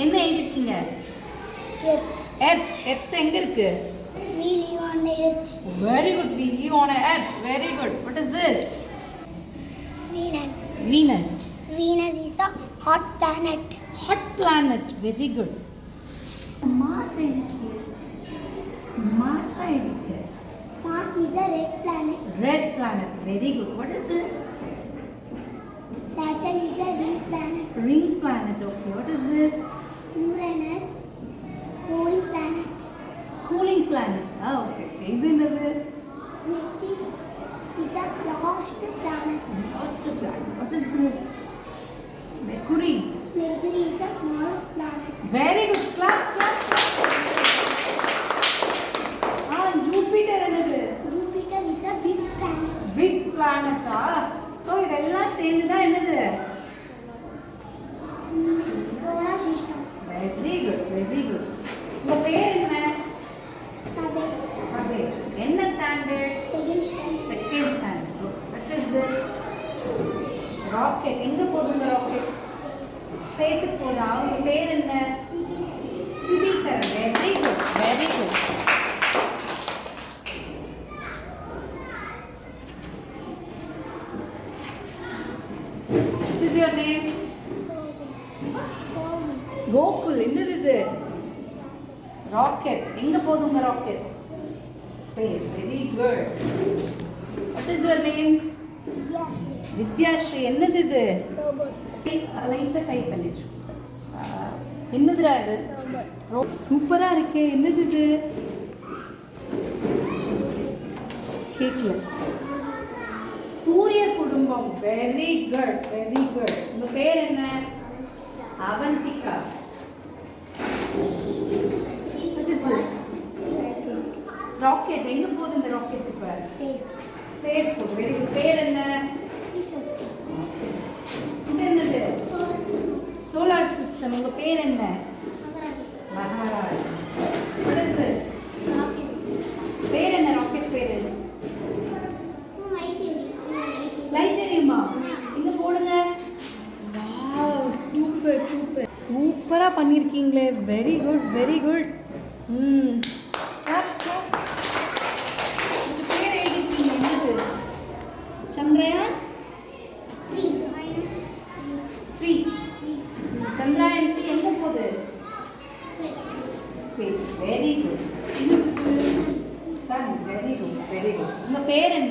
என்ன எழுதிருக்கீங்க? Earth. Earth எங்க இருக்கு? We live on Earth. Very good. We live on Earth. Very good. What is this? Venus. Venus. Venus is a hot planet. Hot planet. Very good. Mars எழுதிருக்கு. Mars தான் எழுதிருக்கு. Mars is a red planet. Red planet. Very good. What is this? Saturn is a ring planet. Ring planet. Okay. What is this? Uranus, cooling planet. Cooling planet. Ah, okay. இது என்னது? Neptune is a lost planet. Lost planet. What is this? Mercury. Mercury is a small planet. Very good. Clap, clap. Jupiter என்னது? Jupiter is a big planet. Big planet. So இதெல்லாம் சேர்ந்து தான் என்னது? Solar system. Very good. Very good. உங்க பேர் என்ன? Space. Space. என்ன standard? Second standard. Second standard. What is this? Rocket. எங்க போகுது ராக்கெட்? ஸ்பேஸுக்கு போதா? உங்க பேர் என்ன? Sibicharan. Very good. Very good. What is your name? Gokul. என்னது இது? ராக்கெட். எங்க போகுது உங்க rocket? Space. Very good. What is your name? Vidyashree. என்னது இது? Robot. லைட்டா கை பண்ணிச்சு. என்னதுடா இது? சூப்பரா இருக்கே. என்னது இது? கேக்கல. சூரிய குடும்பம். Very good. Very good. உங்க பேர் என்ன? Avantika. What is this? Rocket. எங்க போகுது இந்த ராக்கெட் இப்ப? Space. ஸ்பேஸ் போகுது. Very good. பேர் என்ன? இது என்னது? Solar system. உங்க பேர் என்ன? மகாராஜ். What is this? பேர் என்ன? ராக்கெட் பேரு? லைட் எரியுமா? இங்க போடுங்க. Wow, super super. சூப்பரா பண்ணிருக்கீங்களே. Very good. Very good. உங்க பேர் எழுதிருக்கீங்க. என்னது? சந்திரயான் 3. சந்திரயான் 3 எங்க போகுது? Space. Very good. Sun. Very good. Very good. உங்க பேர் என்ன?